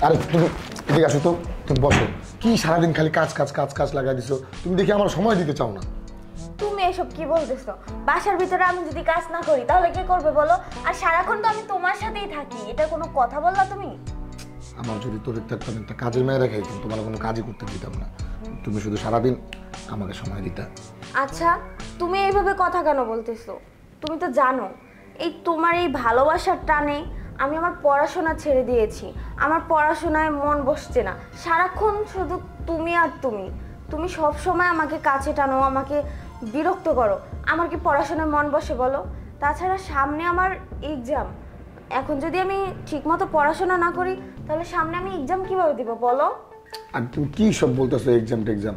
আরে তুমি এদিকে আসো তো, তুমি বসো। কি সারাদিন খালি কাজ কাজ কাজ কাজ লাগাই দিছো, তুমি দেখি আমার সময় দিতে চাও না। তুমি এসব কি বলতেছো? বাসার ভিতরে আমি যদি কাজ না করি তাহলে কে করবে বলো? আর সারাক্ষণ তো আমি তোমার সাথেই থাকি, এটা কোনো কথা বললা তুমি? আমার যদি চরিত্র থাকতাম একটা কাজের মেয়ে রেখে কিন্তু তোমার কোনো কাজই করতে দিতাম না, তুমি শুধু সারাদিন আমাকে সময় দিতা। আচ্ছা, তুমি এইভাবে কথা কেন বলতেছো? তুমি তো জানো এই তোমার এই ভালোবাসার টানে আমি আমার পড়াশোনা ছেড়ে দিয়েছি। আমার পড়াশোনায় মন বসছে না, সারাক্ষণ শুধু তুমি আর তুমি। তুমি সব সময় আমাকে কাছে টানো, আমাকে বিরক্ত করো। আমার কি পড়াশোনায় মন বসে বলো? তাছাড়া সামনে আমার এক্সাম, এখন যদি আমি ঠিকমতো পড়াশোনা না করি তাহলে সামনে আমি এক্সাম কিভাবে দিব বলো? আর তুমি কি সব বলতেছো এক্সাম টেক্সাম?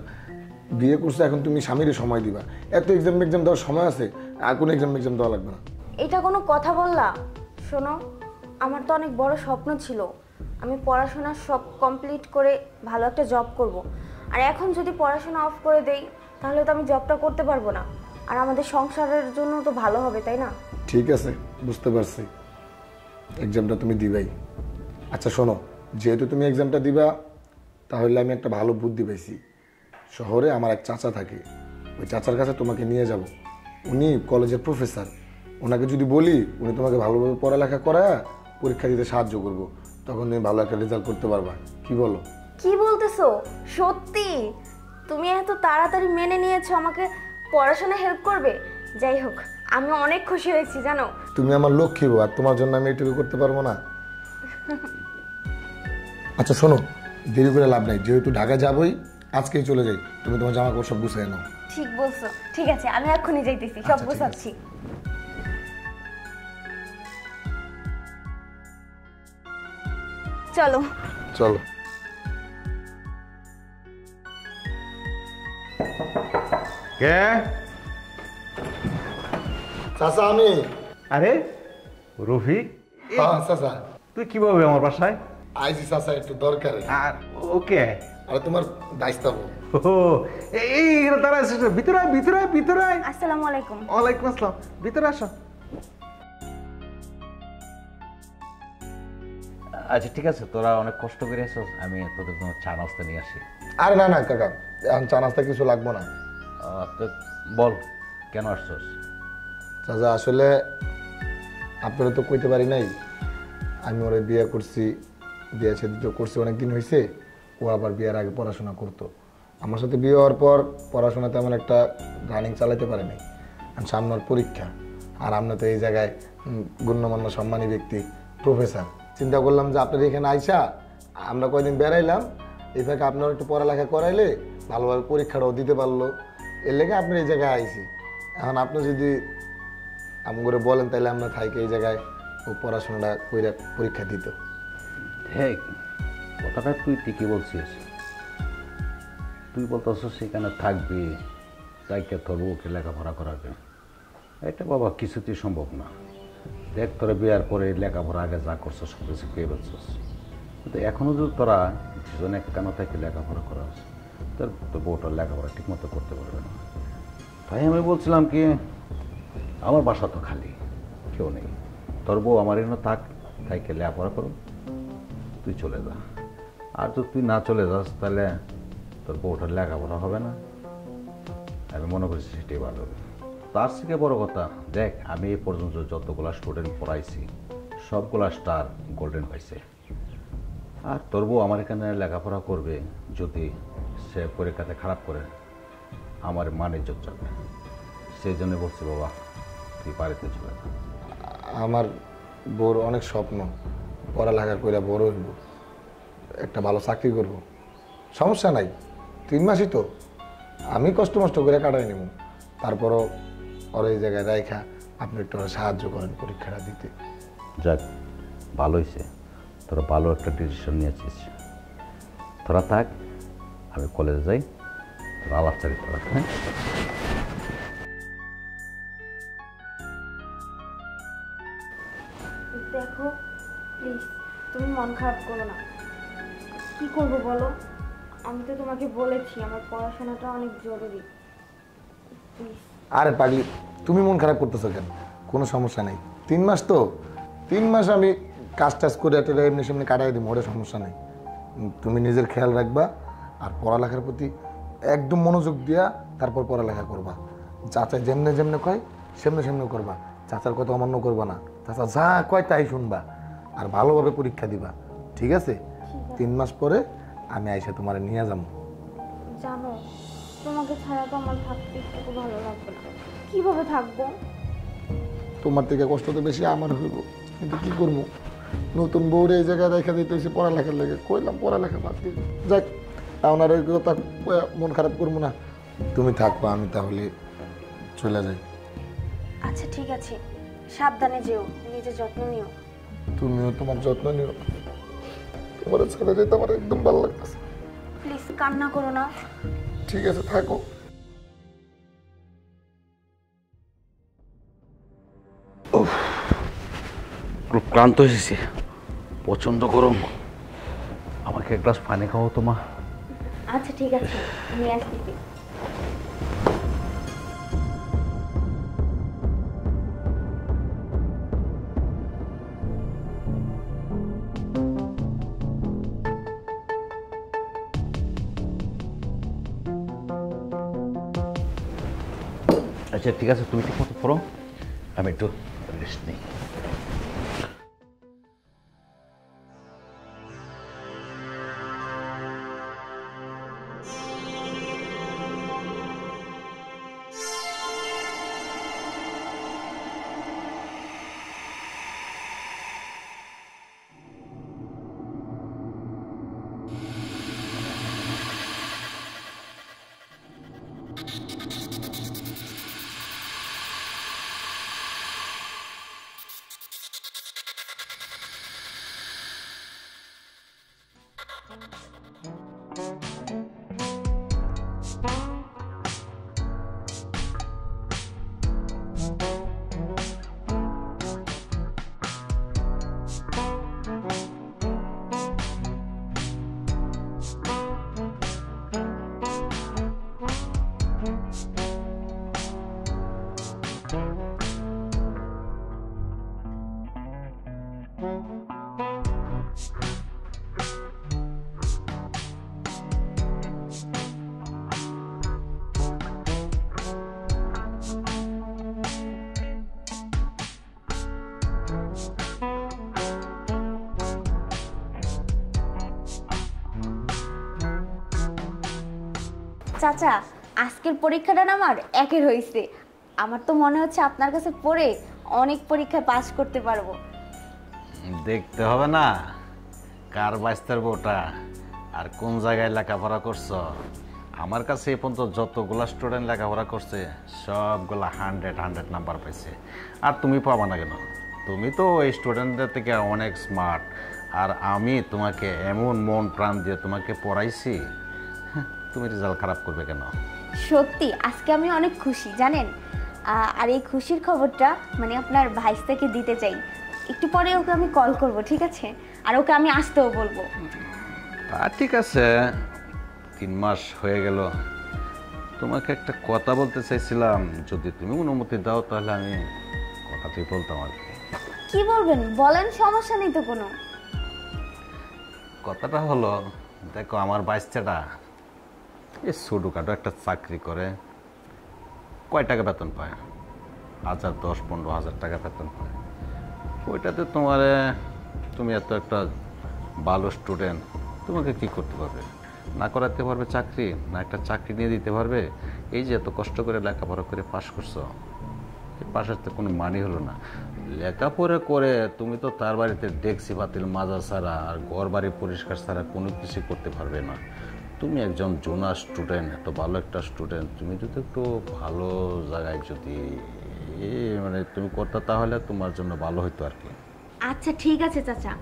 বিয়ে করছো, এখন তুমি স্বামীর সময় দিবা, এত এক্সাম এক্সাম দেওয়ার সময় আছে? আর কোনো এক্সাম এক্সাম দেওয়া লাগবে না। এটা কোনো কথা বললা? শোনো, আমার তো অনেক বড় স্বপ্ন ছিল, আমি পড়াশোনা সব কমপ্লিট করে ভালো একটা জব করব। আর এখন যদি পড়াশোনা অফ করে দেই তাহলে তো আমি জবটা করতে পারবো না, আর আমাদের সংসারের জন্য তো ভালো হবে, তাই না? ঠিক আছে, বুঝতে পারছি, এক্সামটা তুমি দিবাই। আচ্ছা শোনো, যেহেতু তুমি এক্সামটা দিবা, তাহলে আমি একটা ভালো বুদ্ধি পাইছি। শহরে আমার এক চাচা থাকে, ওই চাচার কাছে তোমাকে নিয়ে যাব। উনি কলেজের প্রফেসর, ওনাকে যদি বলি উনি তোমাকে ভালোভাবে পড়ালেখা করায় পরীক্ষা দিতে সাহায্য করব, তখন তুমি ভালো একটা রেজাল্ট করতে পারবা। কি বলো? কি বলতেছো? সত্যি? তুমি এত তাড়াতাড়ি মেনে নিয়েছো আমাকে পড়াশোনা হেল্প করবে? যাই হোক, আমি অনেক খুশি হয়েছি জানো। তুমি আমার লক্ষ্মী বউ, আর তোমার জন্য আমি এইটুকু করতে পারবো না? আচ্ছা শোনো, দেরি করে লাভ নাই, যেহেতু ঢাকা যাবোই, আজকেই চলে যাই। তুমি তোমার জামা কাপড় সব গুছিয়ে নাও। ঠিক বলছো, ঠিক আছে আমি এক্ষুনি যাইতেছি, সব গোছাচ্ছি। চলো চলো। কে? চাচা আমি। আরে রফিক, হ্যাঁ চাচা। তুই কিভাবে আমার বাসায়? আইসি চাচা একটু দরকারে। আর ওকে, আরে তোমার দায়িত্ব। ও এই তারা ভিতরে আয়, ভিতরে আয়, ভিতরে আয়। আসসালামু আলাইকুম। ওয়ালাইকুম আসসালাম, ভিতরে আসো। আচ্ছা ঠিক আছে, তোরা অনেক কষ্ট করে আসছিস, আমি তোদের জন্য চা নাস্তা নিয়ে আসি। আরে না না কাকা, এখন চা নাস্তা কিছু লাগবো না। তো বল কেন আসছিস? চাচা আসলে আপনারা তো কইতে পারি নাই, আমি ওরে বিয়ে করছি, বিয়ে সাথে করছি অনেকদিন হয়েছে। ও আবার বিয়ের আগে পড়াশোনা করতো, আমার সাথে বিয়ে হওয়ার পর পড়াশোনা তেমন একটা রানিং চালাতে পারে নাই। আর সামনে ওর পরীক্ষা, আর আমরা তো এই জায়গায় গণ্যমান্য সম্মানী ব্যক্তি, প্রফেসর। চিন্তা করলাম যে আপনার এখানে আইসা আমরা কয়দিন বেড়াইলাম, এই ফাঁকে আপনার একটু পড়ালেখা করাইলে ভালোভাবে পরীক্ষাটাও দিতে পারলো, এর লেগে আপনার এই জায়গায় আইসি। এখন আপনি যদি আম করে বলেন তাহলে আমরা থাইকে এই জায়গায় ও পড়াশোনাটা কইরা পরীক্ষা দিত। হ্যাঁ, কথাটা তুই ঠিকই বলছিস। তুই বলতেছ সেখানে থাকবি, তাইকে তোর ওকে লেখাপড়া করাবে, এটা বাবা কিছুতেই সম্ভব না। দেখ তোরা বিয়ার পরে লেখাপড়া আগে যা করছো সব কিছু পেয়ে পাচ্ছিস, কিন্তু এখনও যদি তোরা দুজনে কেন থেকে লেখাপড়া করাস, তোর বউটার লেখাপড়া ঠিক মতো করতে পারবে না। তাই আমি বলছিলাম কি, আমার বাসা তো খালি, কেউ নেই, তোর বউ আমার এখানে থাক, তাইকে লেখাপড়া করো, তুই চলে যা। আর যদি তুই না চলে যাস তাহলে তোর বউটার লেখাপড়া হবে না। আমি মনে করছি সেটাই ভালো। তার থেকে বড় কথা, দেখ আমি এই পর্যন্ত যতগুলা স্টুডেন্ট পড়াইছি সবগুলা স্টার গোল্ডেন পাইছে। আর তোর বউ আমার এখানে লেখাপড়া করবে, যদি সে পরীক্ষাতে খারাপ করে আমার মান ইজ্জত যাবে। সেই জন্য বলছি বাবা তুই বাড়িতে চলে যা। আমার বড় অনেক স্বপ্ন, পড়ালেখা করে বড় হইব, একটা ভালো চাকরি করব, সমস্যা নাই, 3 মাসই তো, আমি কষ্ট মষ্ট করে কাটাই নেব। তারপরও ওর এই জায়গায় রাইখা আপনি একটু সাহায্য করেন পরীক্ষাটা দিতে। যাক ভালো হয়েছে, তোরা ভালো একটা ডিসিশন নিয়েছিস। তোরা থাক, আমি কলেজে যাই, তোরা আলাপ চালিত রাখ। হ্যাঁ দেখো প্লিজ, তুমি মন খারাপ করো না। কি করবো বলো, আমি তো তোমাকে বলেছি আমার পড়াশোনাটা অনেক জরুরি। প্লিজ। আরে পাগলি, তুমি মন খারাপ করতেছো কেন? কোনো সমস্যা নেই, 3 মাস তো, 3 মাস আমি কাজ টাজ করে একটা এমনি সামনে কাটাই দিব, ওটা সমস্যা নেই। তুমি নিজের খেয়াল রাখবা আর পড়ালেখার প্রতি একদম মনোযোগ দিয়া তারপর পড়ালেখা করবা। চাচা যেমনে যেমনে কয় সেমনে সেমনে করবা, চাচার কথা অমান্য করবা না। চাচা যা কয় তাই শুনবা আর ভালোভাবে পরীক্ষা দিবা, ঠিক আছে? 3 মাস পরে আমি আইসা তোমারে নিয়ে যাবো। জানো তোমাকে ছাড়া তো আমার থাকতে একটু ভালো লাগবে না। কিভাবে থাকবো? তোমার থেকে কষ্ট তো বেশি আমার হইব, কিন্তু কি করবো, নতুন বউরে এই জায়গায় রেখা দিতে হয়েছে পড়ালেখার লেগে। কইলাম পড়ালেখা বাদ দিয়ে যাক, আপনার ওই কথা মন খারাপ করবো না। তুমি থাকবা, আমি তাহলে চলে যাই। আচ্ছা ঠিক আছে, সাবধানে যেও, নিজের যত্ন নিও। তুমিও তোমার যত্ন নিও। তোমার ছেড়ে যেতে আমার একদম ভালো লাগতেছে। প্লিজ কান্না করো না। ঠিক আছে, থাকো। ক্লান্ত হয়েছে, প্রচণ্ড গরম। আমাকে এক গ্লাস পানি খাও তো মা। আচ্ছা ঠিক আছে, আমি আসতেছি। আচ্ছা ঠিক আছে, তুমি ঠিক মতো পড়ো, আমি একটু রেস্ট নিই। চাচা, আজকের পরীক্ষাটা না আমার একের হয়েছে। আমার তো মনে হচ্ছে আপনার কাছে পড়ে অনেক পরীক্ষায় পাস করতে পারবো। দেখতে হবে না কার বাইস্তার বউটা আর কোন জায়গায় লেখাপড়া করছো। আমার কাছে এই পর্যন্ত যতগুলা স্টুডেন্ট লেখাপড়া করছে সবগুলা 100 নাম্বার পাইছে। আর তুমি পাবা না কেন? তুমি তো ওই স্টুডেন্টদের থেকে অনেক স্মার্ট। আর আমি তোমাকে এমন মন প্রাণ দিয়ে তোমাকে পড়াইছি, তুমি রেজাল্ট খারাপ করবে কেন? সত্যি আজকে আমি অনেক খুশি জানেন। আর এই খুশির খবরটা মানে আপনার ভাইস্তাকে দিতে চাই। একটু পরে ওকে আমি কল করব, ঠিক আছে? আর ওকে আমি আসতেও বলবো। ঠিক আছে, 3 মাস হয়ে গেল। তোমাকে একটা কথা বলতে চাইছিলাম, যদি তুমি অনুমতি দাও তাহলে আমি কথাটাই বলতাম আর কি। কি বলবেন বলেন, সমস্যা নেই তো কোনো। কথাটা হলো, দেখো আমার বাচ্চাটা এই ছোটোখাটো একটা চাকরি করে, কয় টাকা বেতন পায়? 1000, 10, 15,000 টাকা বেতন পায়। ওইটাতে তুমি এত একটা ভালো স্টুডেন্ট, তোমাকে কি করতে পারবে? না করাতে পারবে চাকরি, না একটা চাকরি নিয়ে দিতে পারবে? এই যে এত কষ্ট করে লেখাপড়া করে পাশ করছো, এই পাশের তো কোনো মানি হলো না। লেখাপড়া করে তুমি তো তার বাড়িতে ডেকসি বাতিল মাজা ছাড়া আর ঘর বাড়ি পরিষ্কার ছাড়া কোনো কিছু করতে পারবে না। তুমি একজন জোনার স্টুডেন্ট, এত ভালো একটা স্টুডেন্ট, তুমি যদি একটু ভালো জায়গায় যদি তুমি করতে তাহলে তোমার জন্য ভালো হইতো আর কি। আচ্ছা ঠিক আছে চাচা,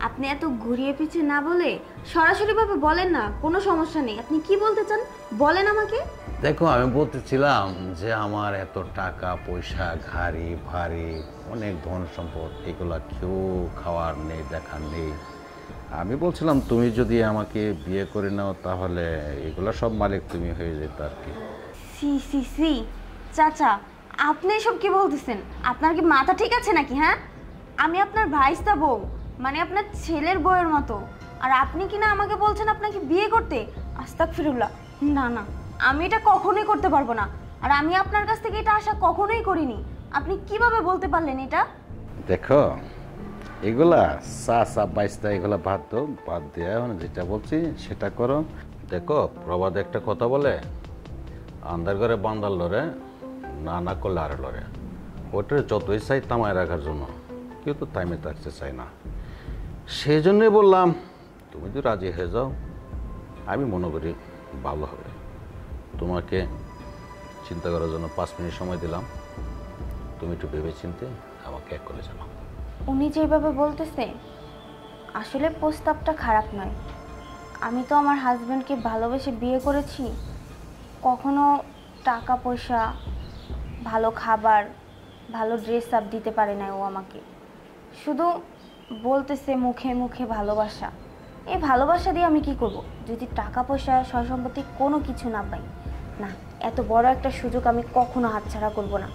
আপনি এত ঘুরিয়ে পিছিয়ে না বলে সরাসরিভাবে বলেন না, কোনো সমস্যা নেই। আপনি কি বলতে চান বলেন আমাকে। দেখো, আমি বলতেছিলাম যে আমার এত টাকা পয়সা, গাড়ি ভারী, অনেক ধন সম্পদ, এগুলা কেউ খাওয়ার নেই, দেখার নেই। আমি বলছিলাম তুমি যদি আমাকে বিয়ে করে নাও তাহলে এগুলা সব মালিক তুমি হয়ে যেত আর কি। সি সি সি চাচা, আপনি এসব কি বলতেছেন? আপনার কি মাথা ঠিক আছে নাকি? হ্যাঁ, আমি আপনার ভাইস্তা বউ, মানে আপনার ছেলের বউয়ের মতো। আর আপনি কি না আমাকে বলছেন আপনাকে বিয়ে করতে? আস্তাগফিরুল্লাহ, না না, আমি এটা কখনোই করতে পারবো না। আর আমি আপনার কাছ থেকে এটা আশা কখনোই করিনি। আপনি কিভাবে বলতে পারলেন এটা? দেখো এগুলা চা বাইস্তা এগুলা বাদ দিয়ে মানে যেটা বলছি সেটা করো। দেখো প্রবাদ একটা কথা বলে, আন্ধার ঘরে বান্দার লড়ে, না করলে আর লড়ে। ওটার যতই চাই তামায় রাখার জন্য, কেউ তো টাইমে থাকতে চায় না। সেই জন্যই বললাম তুমি যদি রাজি হয়ে যাও আমি মনে করি ভালো হবে। তোমাকে চিন্তা করার জন্য 5 মিনিট সময় দিলাম, তুমি একটু ভেবে চিনতে আমাকে এক করে জানাও। উনি যেভাবে বলতেছে আসলে প্রস্তাবটা খারাপ নয়। আমি তো আমার হাজব্যান্ডকে ভালোবেসে বিয়ে করেছি, কখনো টাকা পয়সা, ভালো খাবার, ভালো ড্রেস আপ দিতে পারে না ও আমাকে। শুধু বলতেছে মুখে মুখে ভালোবাসা। এই ভালোবাসা দিয়ে আমি কি করব যদি টাকা পয়সা সয় সম্পত্তি কোনো কিছু না পাই? না, এত বড় একটা সুযোগ আমি কখনো হাতছাড়া করব না।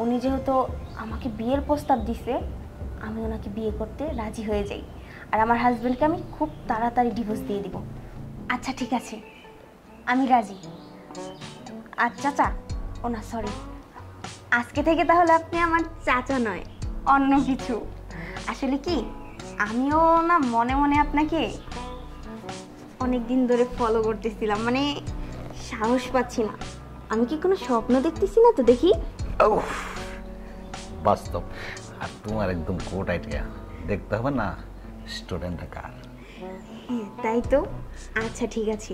উনি যেহেতু আমাকে বিয়ের প্রস্তাব দিছে, আমি ওনাকে বিয়ে করতে রাজি হয়ে যাই। আর আমার হাজব্যান্ডকে আমি খুব তাড়াতাড়ি ডিভোর্স দিয়ে দিব। আচ্ছা ঠিক আছে, আমি রাজি। আর চাচা, ও না সরি, আজকে থেকে তাহলে আপনি আমার চাচা নয়, অন্য কিছু। আসলে কি, আমিও না মনে মনে আপনাকে অনেক দিন ধরে ফলো করতেছিলাম, মানে সাহস পাচ্ছি না। আমি কি কোনো স্বপ্ন দেখতেছি না তো? দেখি বাস্তব। আর তোমার একদম কোট আইডিয়া দেখতে হবে না স্টুডেন্ট কার। হ্যাঁ তাই তো। আচ্ছা ঠিক আছে,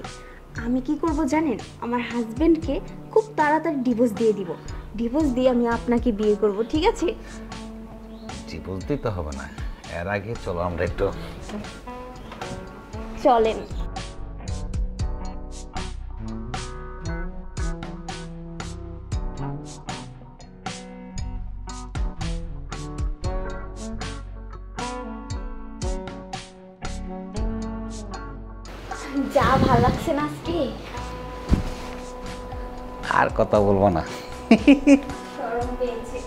আমি কি করব জানেন? আমার হাজবেন্ডকে খুব তাড়াতাড়ি ডিভোর্স দিয়ে দিব। ডিভোর্স দিয়ে আমি আপনাকে বিয়ে করব, ঠিক আছে? ডিভোর্স দিতে হবে না, এর আগে চলো আমরা একটু চলেন। যা ভালো লাগছে না আজকে, আর কথা বলবো না। শরম পেয়েছে।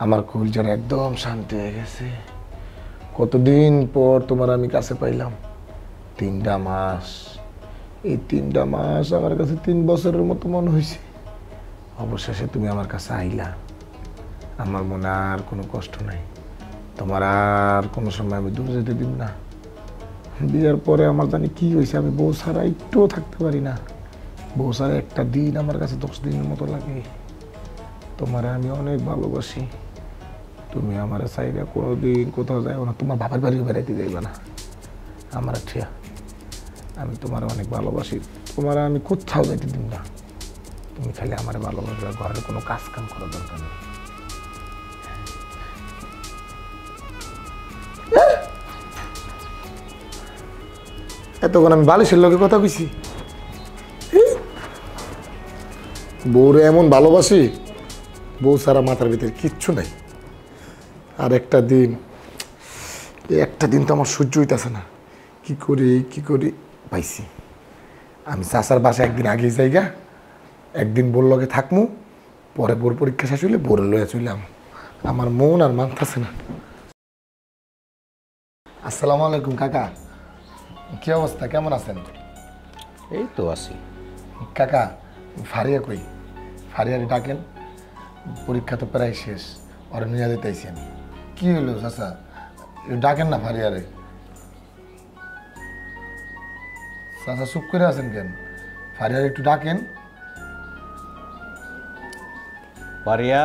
আমার কলিজাটা একদম শান্তি হয়ে গেছে। কতদিন পর তোমার আমি কাছে পাইলাম, 3টা মাস। এই 3টা মাস আমার কাছে 3 বছরের মতো মনে হয়েছে। অবশেষে তুমি আমার কাছে আইলা। আমার মনে আর কোনো কষ্ট নাই, তোমার আর কোনো সময় আমি দূরে যেতে দিব না। বিয়ের পরে আমার জানি কি হয়েছে, আমি বউ ছাড়া একটুও থাকতে পারি না। বউ ছাড়া একটা দিন আমার কাছে 10 দিনের মতো লাগে। তোমার আমি অনেক ভালোবাসি। তুমি আমার চাইলে কোনোদিন কোথাও যাইও না, তোমার বাবার বাড়িও বেড়াইতে যাইবে না আমার ঠিয়া। আমি তোমার অনেক ভালোবাসি, তোমার আমি কোথাও যাইতে দিব না। তুমি খালি আমার ভালোবাসবে, ঘরে কোনো কাজ কাম করার দরকার নেই। এতক্ষণ আমি বালিশের লোকে কথা কইছি, বউরে এমন ভালোবাসি, বউ ছাড়া মাথার ভিতরে কিচ্ছু নাই। আর একটা দিন তো আমার সহ্য হইতেছে না। কি করি পাইছি। আমি চাচার বাসায় একদিন আগেই যাইগা, একদিন বোর লগে থাকমু, পরে বোর পরীক্ষা শেষ হইলে বোরের লয়ে চললাম। আমার মন আর মানতেছে না। আসসালামু আলাইকুম কাকা, কি অবস্থা, কেমন আছেন? এই তো আছি। কাকা, ফারিয়া কই? ফারিয়ারে ডাকেন, পরীক্ষা তো প্রায় শেষ, ওরা নিয়ে যেতে আইছি আমি। কি হলো চাচা, ডাকেন না ফারিয়ারে। চাচা চুপ করে আছেন কেন? ফারিয়ারে একটু ডাকেন। পারিয়া,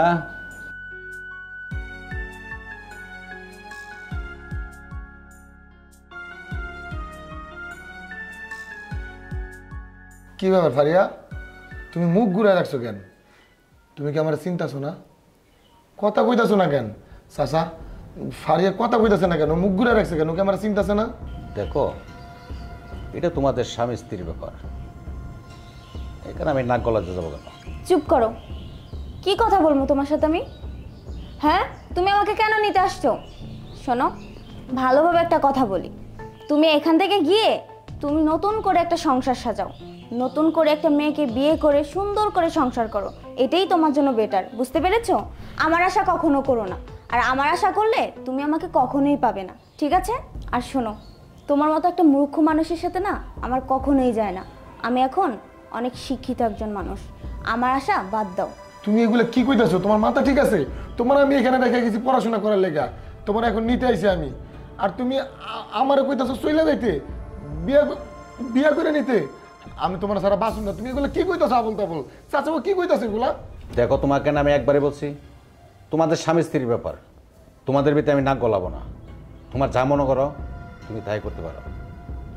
কি ব্যাপার ফারিয়া, তুমি মুখ ঘুরায় রাখছো কেন? তুমি কি আমার চিন্তাছো না? কথা কইতাছো না কেন? চাচা, ফারিয়া কথা কইতাছে না কেন? মুখ ঘুরায় রাখছে কেন? কি আমার চিন্তাছে না? দেখো এটা তোমাদের স্বামী স্ত্রীর ব্যাপার, এখানে আমি নাক গলাতে যাবো কেন? চুপ করো। কি কথা বলবো তোমার সাথে আমি? হ্যাঁ, তুমি আমাকে কেন নিতে আসছো? শোনো, ভালোভাবে একটা কথা বলি। তুমি এখান থেকে গিয়ে তুমি নতুন করে একটা সংসার সাজাও, নতুন করে একটা মেয়েকে বিয়ে করে সুন্দর করে সংসার করো। এটাই তোমার জন্য বেটার, বুঝতে পেরেছো? আমার আশা কখনো করো না। আর আমার আশা করলে তুমি আমাকে কখনোই পাবে না, ঠিক আছে? আর শোনো, তোমার মতো একটা মূর্খ মানুষের সাথে না আমার কখনোই যায় না। আমি এখন অনেক শিক্ষিত একজন মানুষ, আমার আশা বাদ দাও। তুমি এগুলো কি কইতাছো? তোমার মাথা ঠিক আছে? তোমার আমি এখানে রেখে গেছি পড়াশোনা করার লেগা, তোমার এখন নিতে আইছি আমি, আর তুমি আমারে কইতাছো চইলা যাইতে, বিয়া করে নিতে? আমি তোমার সারা বাসুন না। তুমি এগুলো কি কইতাছো আবল তাবল? চাচা কি কইতাছো এগুলা? দেখো, তোমাকে না আমি একবারে বলছি, তোমাদের স্বামী স্ত্রীর ব্যাপার, তোমাদের ভিতরে আমি নাক গলাবো না। তোমার যা মনে করো তুমি তাই করতে পারো,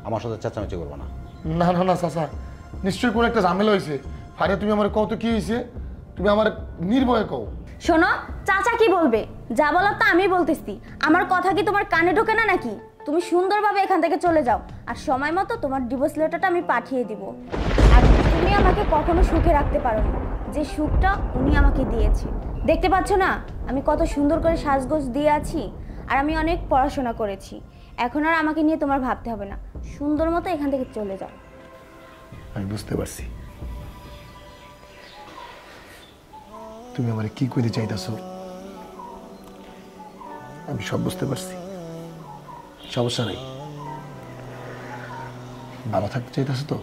আমার সাথে চেঁচামেচি করবো না। না না না চাচা, নিশ্চয়ই কোনো একটা ঝামেলা হয়েছে। ফারিয়া তুমি আমার কও তো কি হয়েছে, তুমি আমার নির্ভয়ে কও। শোনো, চাচা কি বলবে? যা বলার তা আমি বলতেছি। আমার কথা কি তোমার কানে ঢোকে না নাকি? তুমি সুন্দরভাবে এখান থেকে চলে যাও, আর সময় মতো তোমার ডিভোর্স লেটারটা আমি পাঠিয়ে দিব। আর তুমি আমাকে কখনো সুখে রাখতে পারো না, যে সুখটা উনি আমাকে দিয়েছে। দেখতে পাচ্ছ না আমি কত সুন্দর করে সাজগোজ দিয়ে আছি, আর আমি অনেক পড়াশোনা করেছি। এখন আর আমাকে নিয়ে তোমার ভাবতে হবে না, সুন্দর মতো এখান থেকে চলে যাও। আমি বুঝতে পারছি তুমি আমার কি করতে চাইতেছো, আমি সব বুঝতে পারছি। সমস্যা নেই, ভালো থাকতে চাইতেছো তো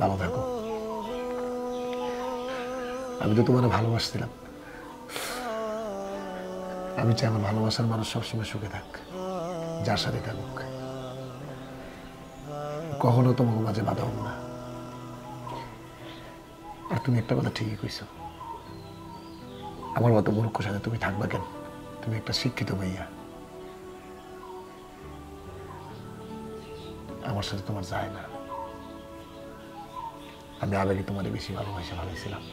ভালো থাকো। আমি তো তোমার ভালোবাসছিলাম, আমি চাই আমার ভালোবাসার মানুষ সবসময় সুখে থাক, যার সাথে থাকুক, কখনো তোমাকে মাঝে বাধা হবো না। আর তুমি একটা কথা ঠিকই কইছো, আমার মতো মূর্খ সাথে তুমি থাকবা কেন? তুমি একটা শিক্ষিত ভাইয়া, আমার সাথে তোমার যায় না। আমি আবেগে তোমার বেশি ভালোবাসছিলাম।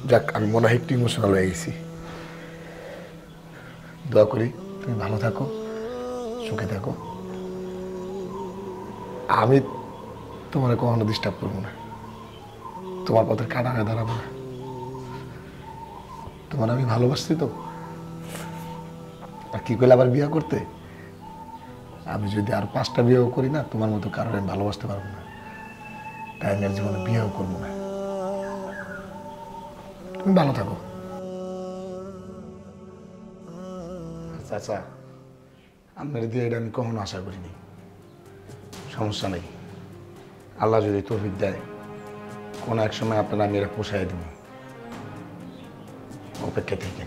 যাক, আমি মনে হয় একটু ইমোশনাল হয়ে গেছি। দোয়া করি তুমি ভালো থাকো, সুখে থাকো। আমি তোমার কখনো ডিস্টার্ব করবো না, তোমার পথে কাটা হয়ে দাঁড়াবো না। তোমার আমি ভালোবাসছি তো। আর কি করলে আবার বিয়ে করতে? আমি যদি আর 5টা বিয়েও করি না, তোমার মতো কারোর আমি ভালোবাসতে পারবো না, তাই আমি আর জীবনে বিয়েও করবো না। তুমি ভালো থাকো। চাচা, আপনার দিয়ে এটা আমি কখনো আশা করিনি। সমস্যা নেই, আল্লাহ যদি তৌফিক দেয় কোনো এক সময় আপনারা আমি এরা পোষায় দিব, অপেক্ষা থেকে।